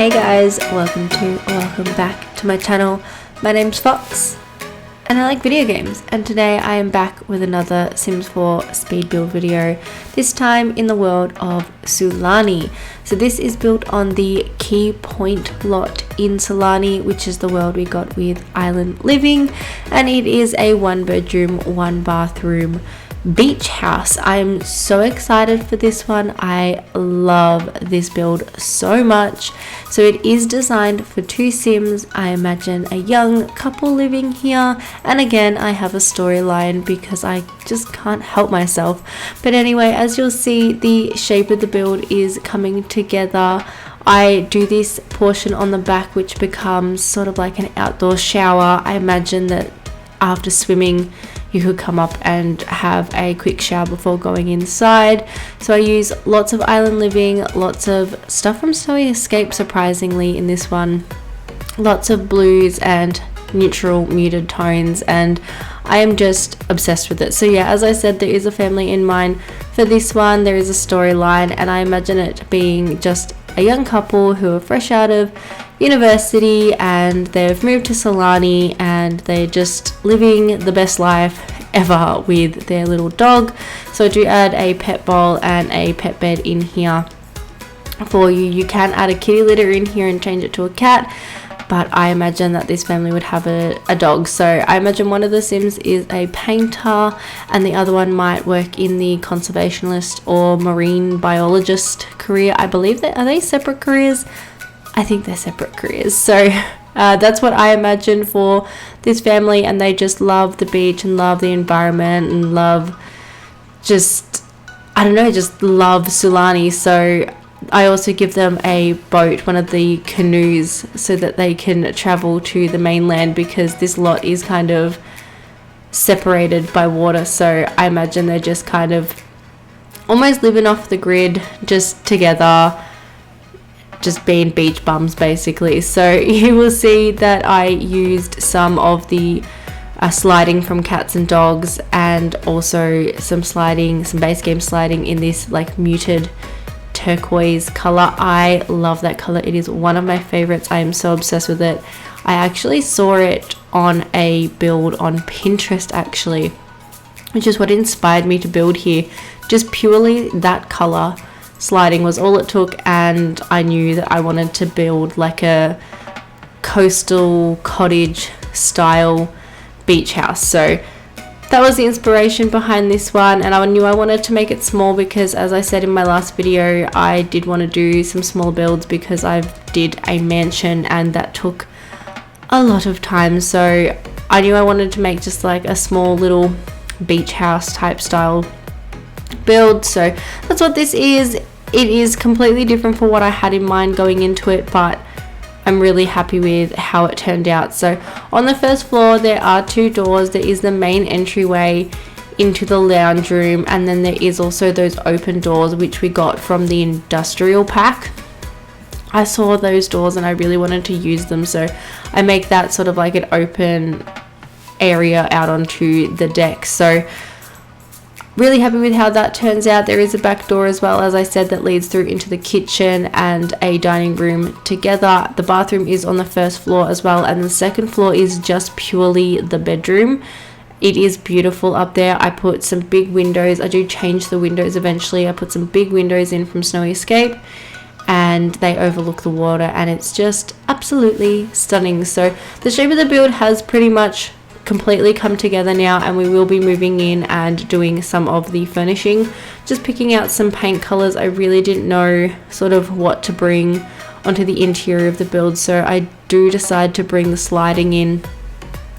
Hey guys, welcome back to my channel. My name's Fox and I like video games, and today I am back with another Sims 4 speed build video, this time in the world of Sulani. So this is built on the Key Point lot in Sulani, which is the world we got with Island Living, and it is a 1-bedroom, 1-bathroom beach house. I am so excited for this one. I love this build so much. So it is designed for 2 Sims. I imagine a young couple living here, and again I have a storyline because I just can't help myself. But anyway, as you'll see, the shape of the build is coming together. I do this portion on the back which becomes sort of like an outdoor shower. I imagine that after swimming you could come up and have a quick shower before going inside. So I use lots of Island Living, lots of stuff from Snowy Escape surprisingly in this one, lots of blues and neutral muted tones, and I am just obsessed with it. So yeah, as I said, there is a family in mind for this one. There is a storyline, and I imagine it being just a young couple who are fresh out of university and they've moved to Sulani and they're just living the best life ever with their little dog. So I do add a pet bowl and a pet bed in here for you. You can add a kitty litter in here and change it to a cat, but I imagine that this family would have a dog. So I imagine one of the Sims is a painter and the other one might work in the conservationist or marine biologist career. I believe that, are they separate careers? I think they're separate careers. So that's what I imagine for this family, and they just love the beach and love the environment and love just, I don't know, just love Sulani. So I also give them a boat, one of the canoes, so that they can travel to the mainland because this lot is kind of separated by water. So I imagine they're just kind of almost living off the grid, just together, just being beach bums basically. So you will see that I used some of the sliding from cats and dogs, and also some base game sliding in this like muted turquoise color. I love that color. It is one of my favorites. I am so obsessed with it. I actually saw it on a build on Pinterest actually, which is what inspired me to build here. Just purely that color sliding was all it took, and I knew that I wanted to build like a coastal cottage style beach house. So that was the inspiration behind this one, and I knew I wanted to make it small because, as I said in my last video, I did want to do some small builds because I did a mansion and that took a lot of time. So I knew I wanted to make just like a small little beach house type style build. So that's what this is. It is completely different from what I had in mind going into it, but I'm really happy with how it turned out. So on the first floor there are 2 doors. There is the main entryway into the lounge room, and then there is also those open doors which we got from the industrial pack. I saw those doors and I really wanted to use them, so I make that sort of like an open area out onto the deck. So really happy with how that turns out. There is a back door as well, as I said, that leads through into the kitchen and a dining room together. The bathroom is on the first floor as well, and the second floor is just purely the bedroom. It is beautiful up there. I put some big windows. I do change the windows eventually. I put some big windows in from Snowy Escape, and they overlook the water, and it's just absolutely stunning. So the shape of the build has pretty much completely come together now, and we will be moving in and doing some of the furnishing, just picking out some paint colors. I really didn't know sort of what to bring onto the interior of the build, so I do decide to bring the sliding in,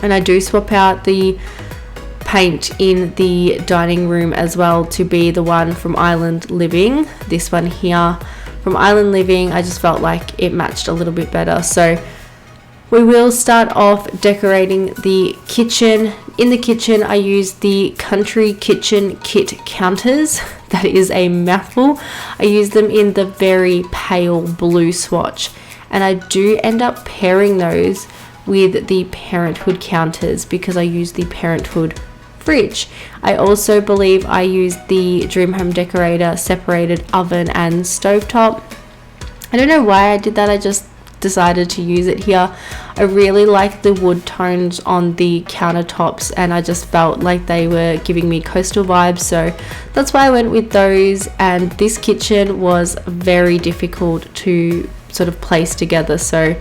and I do swap out the paint in the dining room as well to be the one from Island Living. This one here from Island Living, I just felt like it matched a little bit better. So we will start off decorating the kitchen. In the kitchen, I use the Country Kitchen Kit counters. That is a mouthful. I use them in the very pale blue swatch, and I do end up pairing those with the Parenthood counters because I use the Parenthood fridge. I also believe I used the Dream Home Decorator separated oven and stovetop. I don't know why I did that, I just decided to use it here. I really like the wood tones on the countertops, and I just felt like they were giving me coastal vibes, so that's why I went with those. And this kitchen was very difficult to sort of place together, so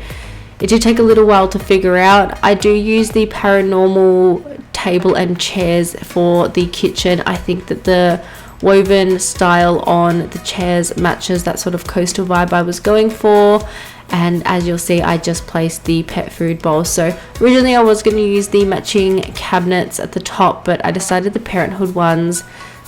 it did take a little while to figure out. I do use the paranormal table and chairs for the kitchen. I think that the woven style on the chairs matches that sort of coastal vibe I was going for. And as you'll see, I just placed the pet food bowl. So originally I was going to use the matching cabinets at the top, but I decided the Parenthood ones,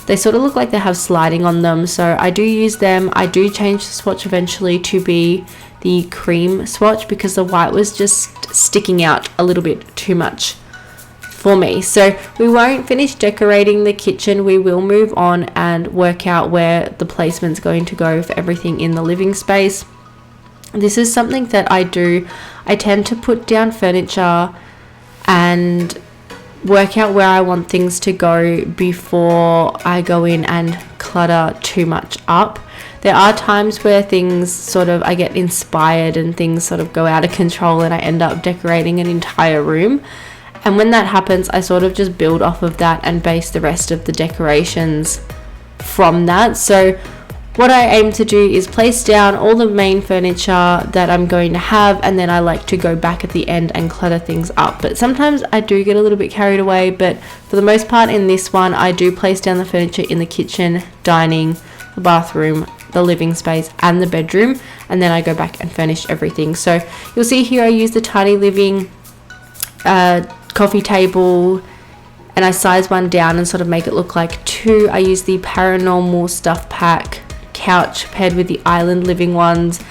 they sort of look like they have sliding on them, so I do use them. I do change the swatch eventually to be the cream swatch because the white was just sticking out a little bit too much for me. So we won't finish decorating the kitchen. We will move on and work out where the placement's going to go for everything in the living space. This is something that I do. I tend to put down furniture and work out where I want things to go before I go in and clutter too much up. There are times where things sort of, I get inspired and things sort of go out of control and I end up decorating an entire room. And when that happens, I sort of just build off of that and base the rest of the decorations from that. So what I aim to do is place down all the main furniture that I'm going to have, and then I like to go back at the end and clutter things up. But sometimes I do get a little bit carried away, but for the most part in this one, I do place down the furniture in the kitchen, dining, the bathroom, the living space and the bedroom, and then I go back and furnish everything. So you'll see here I use the tiny living coffee table, and I size one down and sort of make it look like two. I use the paranormal stuff pack couch paired with the island living ones.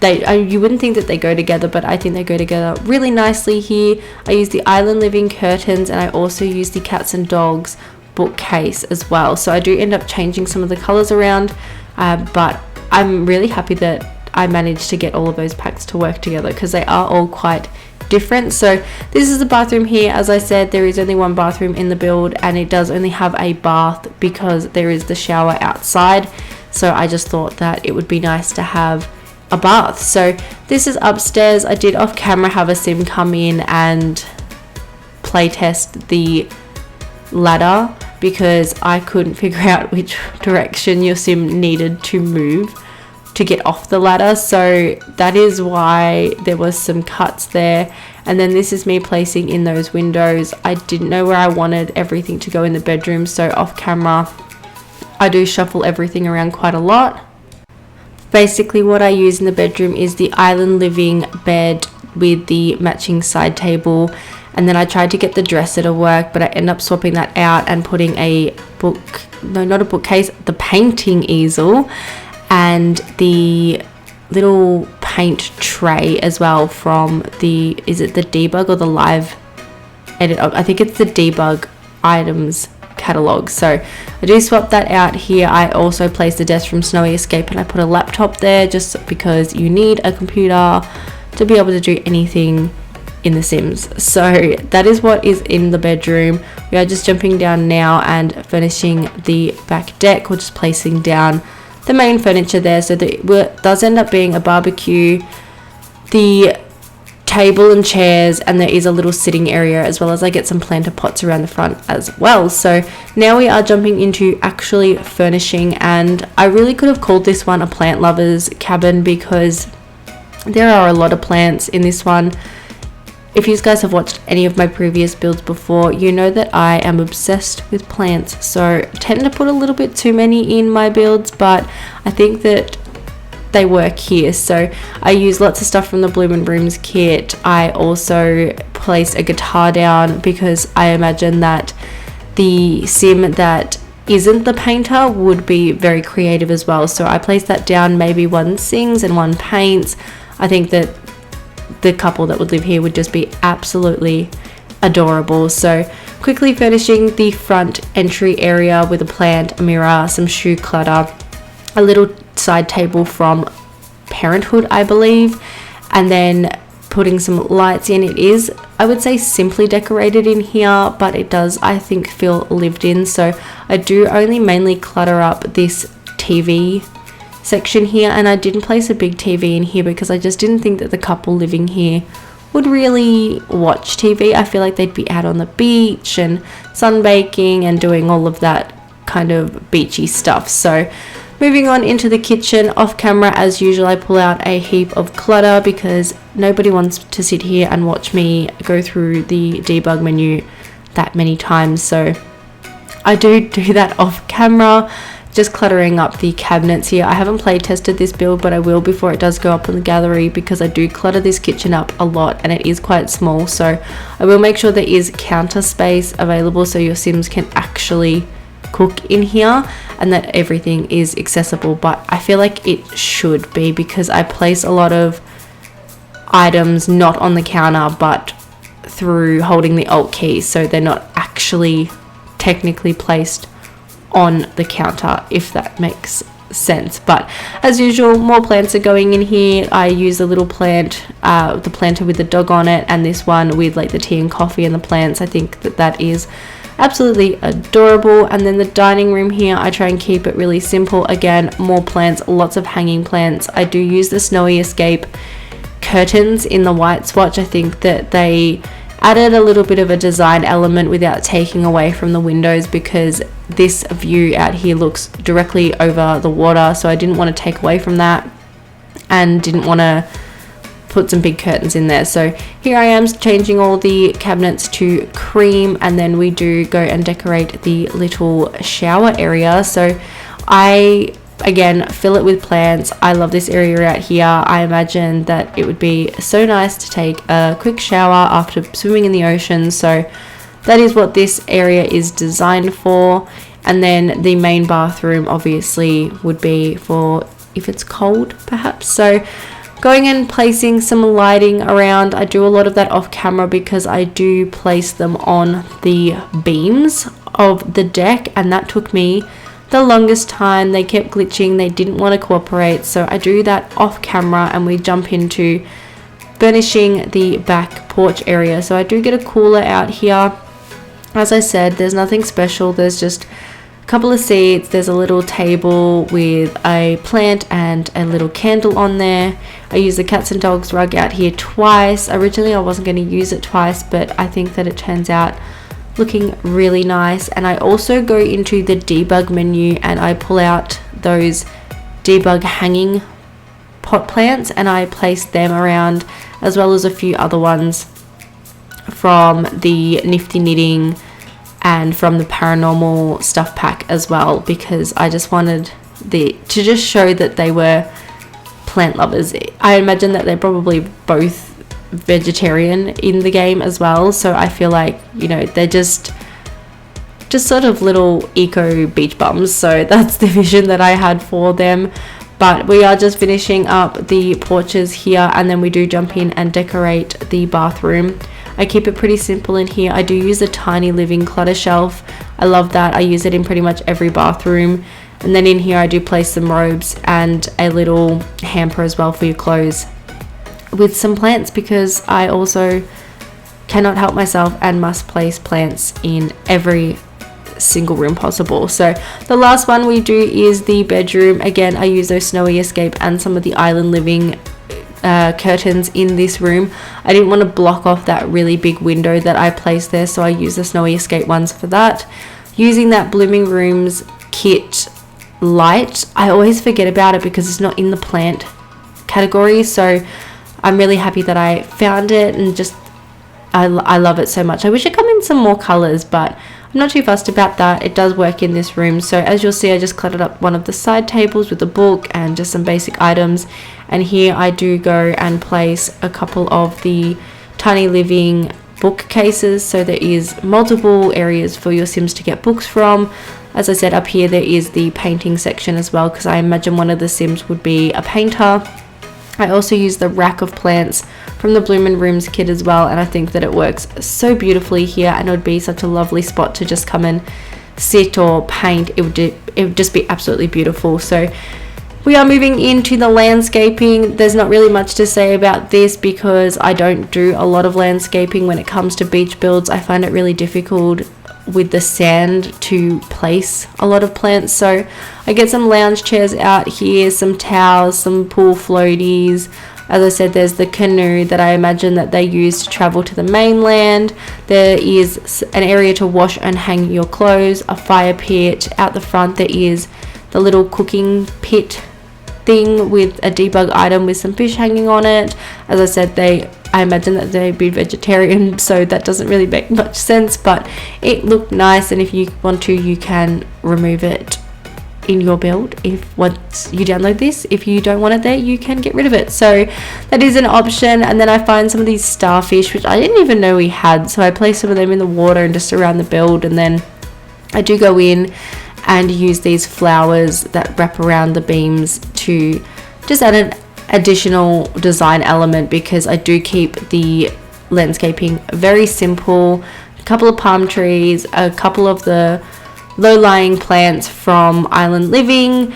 You wouldn't think that they go together, but I think they go together really nicely here. I use the island living curtains, and I also use the cats and dogs bookcase as well. So I do end up changing some of the colors around, but I'm really happy that I managed to get all of those packs to work together because they are all quite different. So this is the bathroom here. As I said, there is only one bathroom in the build, and it does only have a bath because there is the shower outside. So I just thought that it would be nice to have a bath. So this is upstairs. I did off camera have a sim come in and play test the ladder because I couldn't figure out which direction your sim needed to move to get off the ladder. So that is why there was some cuts there. And then this is me placing in those windows. I didn't know where I wanted everything to go in the bedroom, so off camera I do shuffle everything around quite a lot. Basically what I use in the bedroom is the island living bed with the matching side table, and then I tried to get the dresser to work, but I end up swapping that out and putting a not a bookcase, the painting easel and the little paint tray as well from the, is it the debug or the live edit? I think it's the debug items catalog. So I do swap that out here. I also placed the desk from Snowy Escape, and I put a laptop there just because you need a computer to be able to do anything in The Sims. So that is what is in the bedroom. We are just jumping down now and finishing the back deck. We're just placing down the main furniture there. So it does end up being a barbecue, the table and chairs, and there is a little sitting area, as well as I get some planter pots around the front as well. So now we are jumping into actually furnishing, and I really could have called this one a plant lover's cabin because there are a lot of plants in this one. If you guys have watched any of my previous builds before, you know that I am obsessed with plants, so I tend to put a little bit too many in my builds, but I think that they work here. So I use lots of stuff from the Bloom and Brooms kit. I also placed a guitar down because I imagine that the sim that isn't the painter would be very creative as well. So I placed that down. Maybe one sings and one paints. I think that the couple that would live here would just be absolutely adorable. So quickly furnishing the front entry area with a plant, a mirror, some shoe clutter, a little side table from Parenthood, I believe, and then putting some lights in. It is, I would say, simply decorated in here, but it does, I think, feel lived in. So I do only mainly clutter up this TV section here, and I didn't place a big TV in here because I just didn't think that the couple living here would really watch TV. I feel like they'd be out on the beach and sunbaking and doing all of that kind of beachy stuff. So moving on into the kitchen, off camera as usual, I pull out a heap of clutter because nobody wants to sit here and watch me go through the debug menu that many times. So I do that off camera, just cluttering up the cabinets here. I haven't play tested this build, but I will before it does go up in the gallery because I do clutter this kitchen up a lot and it is quite small. So I will make sure there is counter space available so your Sims can actually cook in here and that everything is accessible. But I feel like it should be because I place a lot of items not on the counter but through holding the Alt key, so they're not actually technically placed on the counter, if that makes sense. But as usual, more plants are going in here. I use a little plant, the planter with the dog on it, and this one with like the tea and coffee and the plants. I think that is absolutely adorable. And then the dining room here, I try and keep it really simple. Again, more plants, lots of hanging plants. I do use the Snowy Escape curtains in the white swatch. I think that they added a little bit of a design element without taking away from the windows, because this view out here looks directly over the water, so I didn't want to take away from that and didn't want to put some big curtains in there. So here I am changing all the cabinets to cream, and then we do go and decorate the little shower area. So I again fill it with plants. I love this area out here. I imagine that it would be so nice to take a quick shower after swimming in the ocean, so that is what this area is designed for. And then the main bathroom obviously would be for if it's cold perhaps. So going and placing some lighting around. I do a lot of that off camera because I do place them on the beams of the deck, and that took me the longest time. They kept glitching, they didn't want to cooperate, so I do that off camera and we jump into furnishing the back porch area. So I do get a cooler out here. As I said, there's nothing special, there's just a couple of seats, there's a little table with a plant and a little candle on there. I use the cats and dogs rug out here twice. Originally I wasn't going to use it twice, but I think that it turns out looking really nice. And I also go into the debug menu and I pull out those debug hanging pot plants and I place them around, as well as a few other ones from the Nifty Knitting and from the Paranormal stuff pack as well, because I just wanted to just show that they were plant lovers. I imagine that they're probably both vegetarian in the game as well, so I feel like, you know, they're just sort of little eco beach bums. So that's the vision that I had for them. But we are just finishing up the porches here, and then we do jump in and decorate the bathroom. I keep it pretty simple in here. I do use a tiny living clutter shelf. I love that. I use it in pretty much every bathroom. And then in here I do place some robes and a little hamper as well for your clothes, with some plants, because I also cannot help myself and must place plants in every single room possible. So the last one we do is the bedroom. Again, I use those Snowy Escape and some of the Island Living curtains in this room. I didn't want to block off that really big window that I placed there, so I use the Snowy Escape ones for that. Using that Blooming Rooms kit light, I always forget about it because it's not in the plant category, so I'm really happy that I found it, and just I love it so much. I wish it come in some more colors, but I'm not too fussed about that. It does work in this room. So as you'll see, I just cluttered up one of the side tables with a book and just some basic items, and here I do go and place a couple of the Tiny Living bookcases, so there is multiple areas for your Sims to get books from. As I said, up here there is the painting section as well, because I imagine one of the Sims would be a painter. I also use the rack of plants from the Bloomin' Rooms kit as well, and I think that it works so beautifully here, and it would be such a lovely spot to just come and sit or paint. It would just be absolutely beautiful. So we are moving into the landscaping. There's not really much to say about this because I don't do a lot of landscaping when it comes to beach builds. I find it really difficult with the sand to place a lot of plants. So I get some lounge chairs out here, some towels, some pool floaties. As I said, there's the canoe that I imagine that they use to travel to the mainland. There is an area to wash and hang your clothes, a fire pit. Out the front there is the little cooking pit thing with a debug item with some fish hanging on it. As I said, I imagine that they'd be vegetarian, so that doesn't really make much sense, but it looked nice, and if you want to, you can remove it in your build if once you download this. If you don't want it there, you can get rid of it, so that is an option. And then I find some of these starfish, which I didn't even know we had, so I place some of them in the water and just around the build, and then I do go in and use these flowers that wrap around the beams to just add an additional design element, because I do keep the landscaping very simple. A couple of palm trees, a couple of the low-lying plants from Island Living,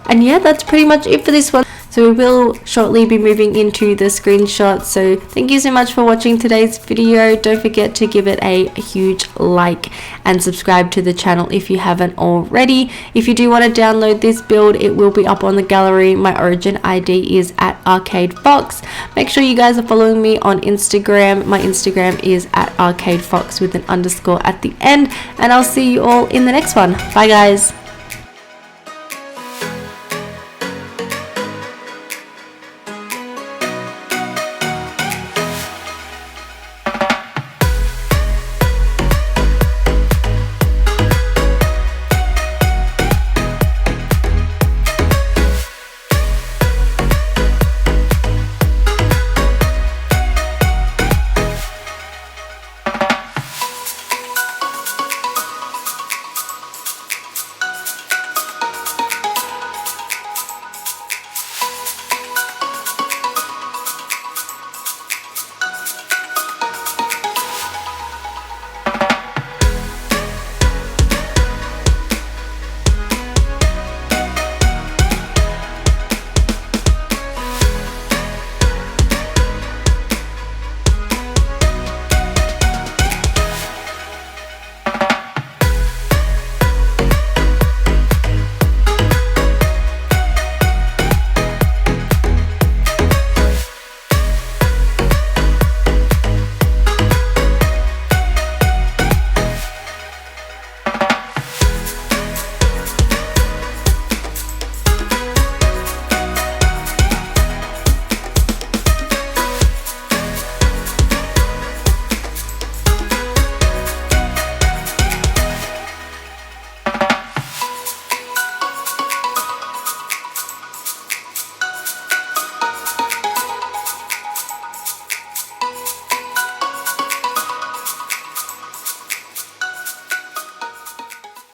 and yeah, that's pretty much it for this one. So we will shortly be moving into the screenshots. So thank you so much for watching today's video. Don't forget to give it a huge like and subscribe to the channel if you haven't already. If you do want to download this build, it will be up on the gallery. My origin ID is at arcadefox. Make sure you guys are following me on Instagram. My Instagram is at arcadefox with an underscore at the end, and I'll see you all in the next one. Bye guys.